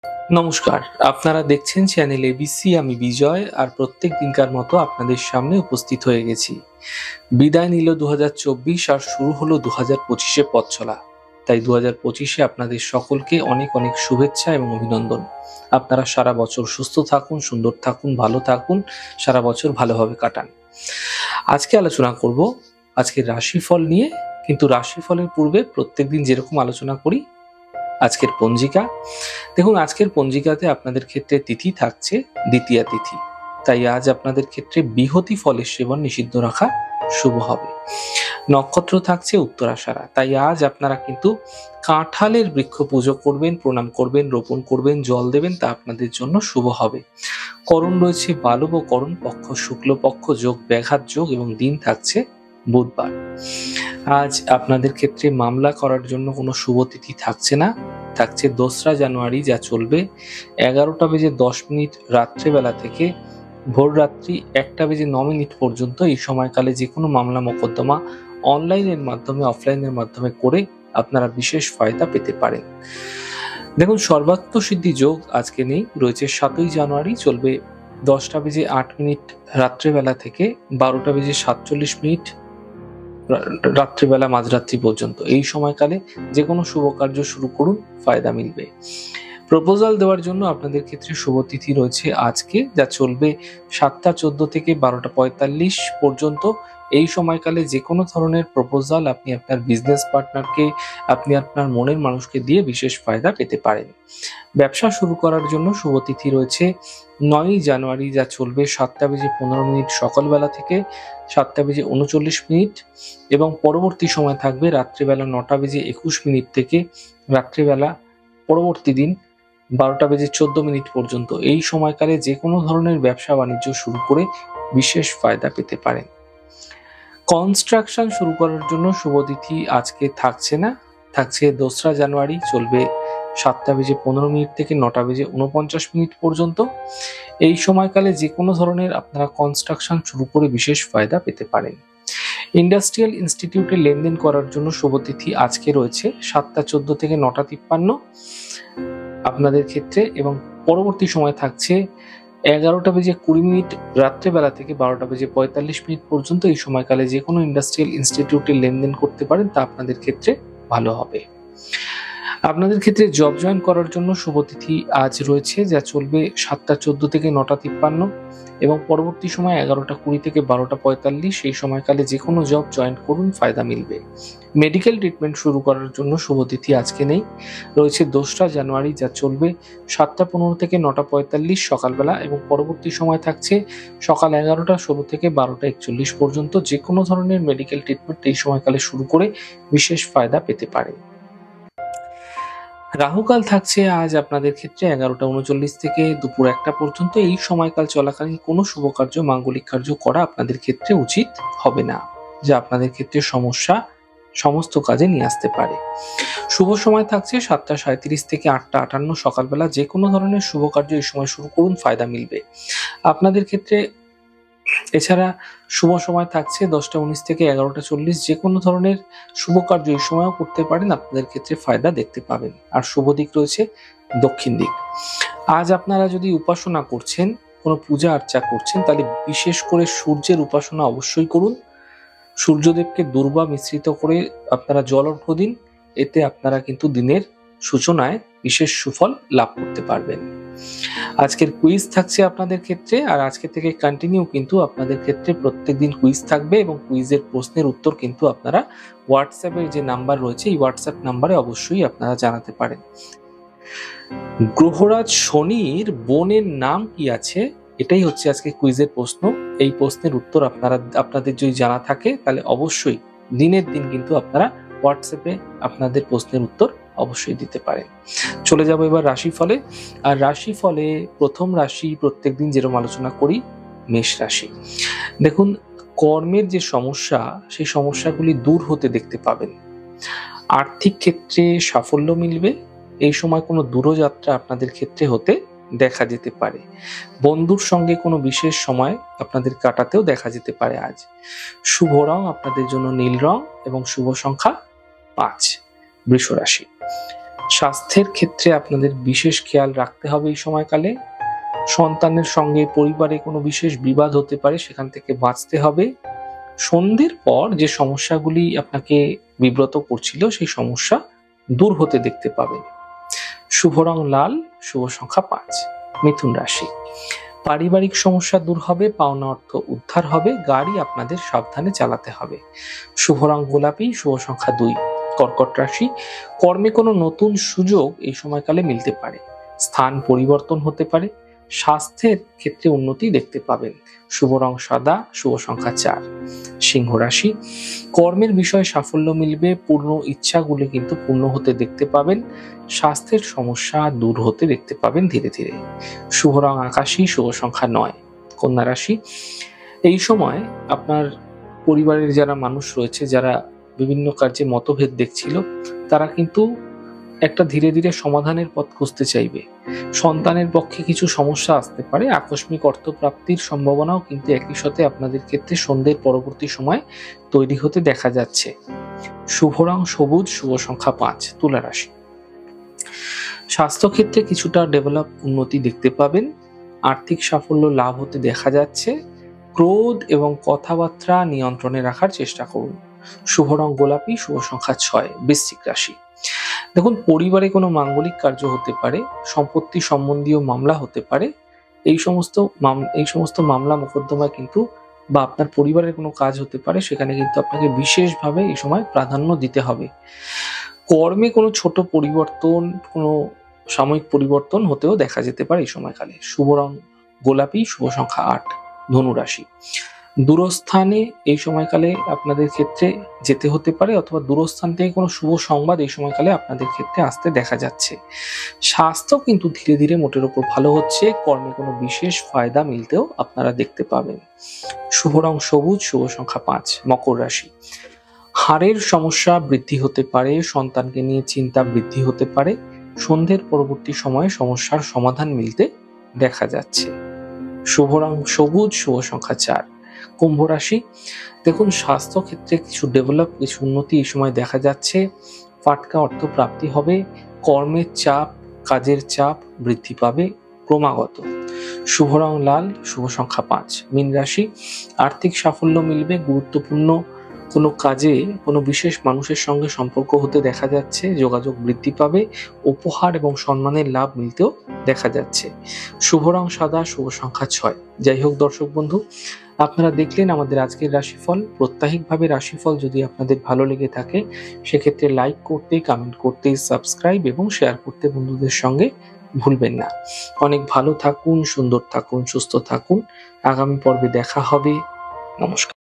নমস্কার, আপনারা দেখছেন চ্যানেল এবিসি। আমি বিজয়, আর প্রত্যেক দিনকার মতো আপনাদের সামনে উপস্থিত হয়ে গেছি। বিদায় নিল 2024 আর শুরু হলো 2025-এ পথ চলা। তাই 2025-এ আপনাদের সকলকে অনেক অনেক শুভেচ্ছা এবং অভিনন্দন। আপনারা সারা বছর সুস্থ থাকুন, সুন্দর থাকুন, ভালো থাকুন, সারা বছর ভালোভাবে কাটান। আজকে আলোচনা করব আজকের রাশিফল নিয়ে, কিন্তু রাশিফলের পূর্বে প্রত্যেকদিন যেরকম আলোচনা করি আজকের পঞ্জিকা। দেখুন, আজকের পঞ্জিকাতে আপনাদের ক্ষেত্রে তিথি থাকছে দ্বিতীয়া তিথি, তাই আজ আপনাদের ক্ষেত্রে বিহতি ফলের সেবন নিষিদ্ধ রাখা শুভ হবে। নক্ষত্র থাকছে উত্তরাষাঢ়া, তাই আজ আপনারা কিন্তু কাঁঠালের বৃক্ষ পুজো করবেন, প্রণাম করবেন, রোপণ করবেন, জল দেবেন, তা আপনাদের জন্য শুভ হবে। করণ রয়েছে বালব করণ, পক্ষ শুক্লপক্ষ, যোগ ব্যাঘাত যোগ, এবং দিন থাকছে বুধবার। আজ আপনাদের ক্ষেত্রে মামলা করার জন্য কোনো শুভ তিথি থাকছে না। থাকছে 2রা জানুয়ারি, যা চলবে 11:10 রাত্রেবেলা থেকে ভোর রাত্রি 1:09 পর্যন্ত। এই সময়কালে যে কোনো মামলা মোকদ্দমা অনলাইনের মাধ্যমে, অফলাইনের মাধ্যমে করে আপনারা বিশেষ ফায়দা পেতে পারেন। দেখুন, সর্বাত্ম সিদ্ধি যোগ আজকে নেই, রয়েছে 7ই জানুয়ারি, চলবে 10:08 রাত্রেবেলা থেকে 12:47 রাত্রিবেলা মাঝরাত্রি পর্যন্ত। এই সময়কালে যে কোনো শুভ কার্য শুরু করুন, ফায়দা মিলবে। প্রপোজাল দেওয়ার জন্য আপনাদের ক্ষেত্রে শুভ তিথি রয়েছে আজকে, যা চলবে 7:14 থেকে 12:45 পর্যন্ত। এই সময়কালে যে কোনো ধরনের প্রপোজাল আপনি আপনার বিজনেস পার্টনারকে, আপনি আপনার মনের মানুষকে দিয়ে বিশেষ ফায়দা পেতে পারেন। ব্যবসা শুরু করার জন্য শুভ তিথি রয়েছে 9ই জানুয়ারি, যা চলবে 7:15 সকালবেলা থেকে 7:39, এবং পরবর্তী সময় থাকবে রাত্রিবেলা 9:21 থেকে রাত্রিবেলা পরবর্তী দিন 12:14 পর্যন্ত। এই সময়কালে যে কোনো ধরনের ব্যবসা বাণিজ্য শুরু করে বিশেষ ফায়দা পেতে পারেন। কনস্ট্রাকশন শুরু করার জন্য শুভ তিথি আজকে থাকছে না। থাকছে 2রা জানুয়ারি, চলবে 7:15 থেকে 9:49 পর্যন্ত। এই সময়কালে যে কোনো ধরনের আপনারা কনস্ট্রাকশন শুরু করে বিশেষ ফায়দা পেতে পারেন। ইন্ডাস্ট্রিয়াল ইনস্টিটিউটে লেনদেন করার জন্য শুভ তিথি আজকে রয়েছে 7:14 থেকে 9:53 আপনাদের ক্ষেত্রে, এবং পরবর্তী সময় থাকছে 11:20 রাত্রেবেলা থেকে 12:45 পর্যন্ত। এই সময়কালে যে কোনো ইন্ডাস্ট্রিয়াল ইনস্টিটিউটে লেনদেন করতে পারেন, তা আপনাদের ক্ষেত্রে ভালো হবে। আপনাদের ক্ষেত্রে জব জয়েন করার জন্য শুভ তিথি আজ রয়েছে, যা চলবে 7:14 থেকে 9:53, এবং পরবর্তী সময় 11:20 থেকে 12:45। এই সময়কালে যে কোনো জব জয়েন করুন, ফায়দা মিলবে। মেডিকেল ট্রিটমেন্ট শুরু করার জন্য শুভ তিথি আজকে নেই, রয়েছে 2রা জানুয়ারি, যা চলবে 7:15 থেকে 9:45 সকালবেলা, এবং পরবর্তী সময় থাকছে সকাল 11:16 থেকে 12:41 পর্যন্ত। যে কোনো ধরনের মেডিকেল ট্রিটমেন্ট এই সময়কালে শুরু করে বিশেষ ফায়দা পেতে পারে। রাহুকাল থাকছে আজ আপনাদের ক্ষেত্রে 11:39 থেকে দুপুর 1টা পর্যন্ত। এই সময়কাল চলাকালীন কোনো শুভ কার্য, মাঙ্গলিক কার্য করা আপনাদের ক্ষেত্রে উচিত হবে না, যা আপনাদের ক্ষেত্রে সমস্যা সমস্ত কাজে নিয়ে আসতে পারে। শুভ সময় থাকছে 7:37 থেকে 8:58 সকালবেলা। যে কোনো ধরনের শুভ কার্য এই সময় শুরু করুন, ফায়দা মিলবে আপনাদের ক্ষেত্রে। এছাড়া শুভ সময় থাকছে 10:19 থেকে 11:40। যে কোনো ধরনের শুভ কার্য এই সময়ও করতে পারেন, আপনাদের ক্ষেত্রে ফায়দা দেখতে পাবেন। আর শুভ দিক রয়েছে দক্ষিণ দিক। আজ আপনারা যদি উপাসনা করছেন, কোনো পূজা আর্চা করছেন, তাহলে বিশেষ করে সূর্যের উপাসনা অবশ্যই করুন। সূর্যদেবকে দুর্বা মিশ্রিত করে আপনারা জল অর্ঘ্য দিন, এতে আপনারা কিন্তু দিনের সূচনায় বিশেষ সুফল লাভ করতে পারবেন। আজকের কুইজ থাকছে আপনাদের ক্ষেত্রে, আর আজকে থেকে কন্টিনিউ কিন্তু আপনাদের ক্ষেত্রে প্রত্যেকদিন কুইজ থাকবে, এবং কুইজের প্রশ্নের উত্তর কিন্তু আপনারা হোয়াটসঅ্যাপের যে নাম্বার রয়েছে, এই হোয়াটসঅ্যাপ নাম্বারে অবশ্যই আপনারা জানাতে পারেন। গ্রহরাজ শনির বোনের নাম কি আছে, এটাই হচ্ছে আজকে কুইজের প্রশ্ন। এই প্রশ্নের উত্তর আপনাদের যদি জানা থাকে, তাহলে অবশ্যই দিনের দিন কিন্তু আপনারা হোয়াটসঅ্যাপে আপনাদের প্রশ্নের উত্তর অবশ্যই দিতে পারেন। চলে যাব এবার রাশিফলে। আর রাশিফলে প্রথম রাশি প্রত্যেকদিন যেরকম আলোচনা করি, মেষ রাশি। দেখুন, কর্মের যে সমস্যা, সেই সমস্যাগুলি দূর হতে দেখতে পাবেন। আর্থিক ক্ষেত্রে সাফল্য মিলবে। এই সময় কোনো দূরযাত্রা আপনাদের ক্ষেত্রে হতে দেখা যেতে পারে। বন্ধুর সঙ্গে কোনো বিশেষ সময় আপনাদের কাটাতেও দেখা যেতে পারে আজ। শুভ রং আপনাদের জন্য নীল রং, এবং শুভ সংখ্যা 5। বৃষ রাশি। স্বাস্থ্যের ক্ষেত্রে আপনাদের বিশেষ খেয়াল রাখতে হবে এই সময়কালে। সন্তানের সঙ্গে পরিবারে কোনো বিশেষ বিবাদ হতে পারে, সেখান থেকে বাঁচতে হবে। সন্ধ্যের পর যে সমস্যাগুলি আপনাকে বিব্রত করছিল সেই সমস্যা দূর হতে দেখতে পাবেন। শুভ রং লাল, শুভ সংখ্যা 5। মিথুন রাশি, পারিবারিক সমস্যা দূর হবে, পাওনা অর্থ উদ্ধার হবে, গাড়ি আপনাদের সাবধানে চালাতে হবে। শুভ রং গোলাপি, শুভ সংখ্যা 2। কর্কট রাশি, কর্মে কোনো নতুন সুযোগ এই সময়কালে মিলতে পারে, স্থান পরিবর্তন হতে পারে, স্বাস্থ্যের ক্ষেত্রে উন্নতি দেখতে পাবেন। শুভ রং সাদা, শুভ সংখ্যা 4। সিংহ রাশি, কর্মের বিষয়ে সাফল্য মিলবে, পূর্ণ ইচ্ছাগুলি কিন্তু পূর্ণ হতে দেখতে পাবেন, স্বাস্থ্যের সমস্যা দূর হতে দেখতে পাবেন ধীরে ধীরে। শুভ রং আকাশী, শুভ সংখ্যা 9। কন্যা রাশি, এই সময় আপনার পরিবারের যারা মানুষ রয়েছে, যারা বিভিন্ন কার্যে মতভেদ দেখছিল, তারা কিন্তু একটা ধীরে ধীরে সমাধানের পথ খুঁজতে চাইবে। সন্তানের পক্ষে কিছু সমস্যা আসতে পারে, আকস্মিক অর্থপ্রাপ্তির সম্ভাবনাও কিন্তু একই সাথে আপনাদের ক্ষেত্রে সন্ধ্যের পরবর্তী সময় তৈরি হতে দেখা যাচ্ছে। শুভ রং সবুজ, শুভ সংখ্যা 5। তুলা রাশি, স্বাস্থ্যক্ষেত্রে কিছুটা ডেভেলপ উন্নতি দেখতে পাবেন, আর্থিক সাফল্য লাভ হতে দেখা যাচ্ছে। ক্রোধ এবং কথাবার্তা নিয়ন্ত্রণে রাখার চেষ্টা করুন। শুভ রং গোলাপি, শুভ সংখ্যা 6। বৃশ্চিক রাশি, দেখুন পরিবারে কোনো মাঙ্গলিক কার্য হতে পারে, সম্পত্তি সম্বন্ধীয় মামলা হতে পারে। এই সমস্ত মামলা মোকদ্দমায় কিন্তু বা আপনার পরিবারের কোনো কাজ হতে পারে, সেখানে কিন্তু আপনাকে বিশেষভাবে এই সময় প্রাধান্য দিতে হবে। কর্মে কোনো ছোট পরিবর্তন, কোনো সাময়িক পরিবর্তন হতেও দেখা যেতে পারে এই সময়কালে। শুভ রং গোলাপি, শুভ সংখ্যা 8। ধনু রাশি, দূরস্থানে এই সময়কালে আপনাদের ক্ষেত্রে যেতে হতে পারে, অথবা দূরস্থান থেকে কোনো শুভ সংবাদ এই সময়কালে আপনাদের ক্ষেত্রে আসতে দেখা যাচ্ছে। স্বাস্থ্য কিন্তু ধীরে ধীরে মোটের উপর ভালো হচ্ছে, কর্মে কোনো বিশেষ ফায়দা মিলতেও আপনারা দেখতে পাবেন। শুভ রং সবুজ, শুভ সংখ্যা 5। মকর রাশি, হাড়ের সমস্যা বৃদ্ধি হতে পারে, সন্তানকে নিয়ে চিন্তা বৃদ্ধি হতে পারে, সন্ধ্যের পরবর্তী সময়ে সমস্যার সমাধান মিলতে দেখা যাচ্ছে। শুভ রং সবুজ, শুভ সংখ্যা 4। কুম্ভ রাশি, দেখুন স্বাস্থ্য ক্ষেত্রে কিছু উন্নতি এই সময় দেখা যাচ্ছে, ফাটকা অর্থ প্রাপ্তি হবে, কর্মের চাপ, কাজের চাপ বৃদ্ধি পাবে ক্রমাগত। শুভ রং লাল, শুভ সংখ্যা 5। মীন রাশি, আর্থিক সাফল্য মিলবে, গুরুত্বপূর্ণ কোনো কাজে কোনো বিশেষ মানুষের সঙ্গে সম্পর্ক হতে দেখা যাচ্ছে, যোগাযোগ বৃদ্ধি পাবে, উপহার এবং সম্মানের লাভ মিলতেও দেখা যাচ্ছে। শুভ রং সাদা, শুভ সংখ্যা 6। যাই হোক দর্শক বন্ধু, আপনারা দেখলেন আমাদের আজকের রাশিফল। প্রত্যাহিকভাবে রাশিফল যদি আপনাদের ভালো লেগে থাকে, সেক্ষেত্রে লাইক করতে, কমেন্ট করতে, সাবস্ক্রাইব এবং শেয়ার করতে বন্ধুদের সঙ্গে ভুলবেন না। অনেক ভালো থাকুন, সুন্দর থাকুন, সুস্থ থাকুন। আগামী পর্বে দেখা হবে। নমস্কার।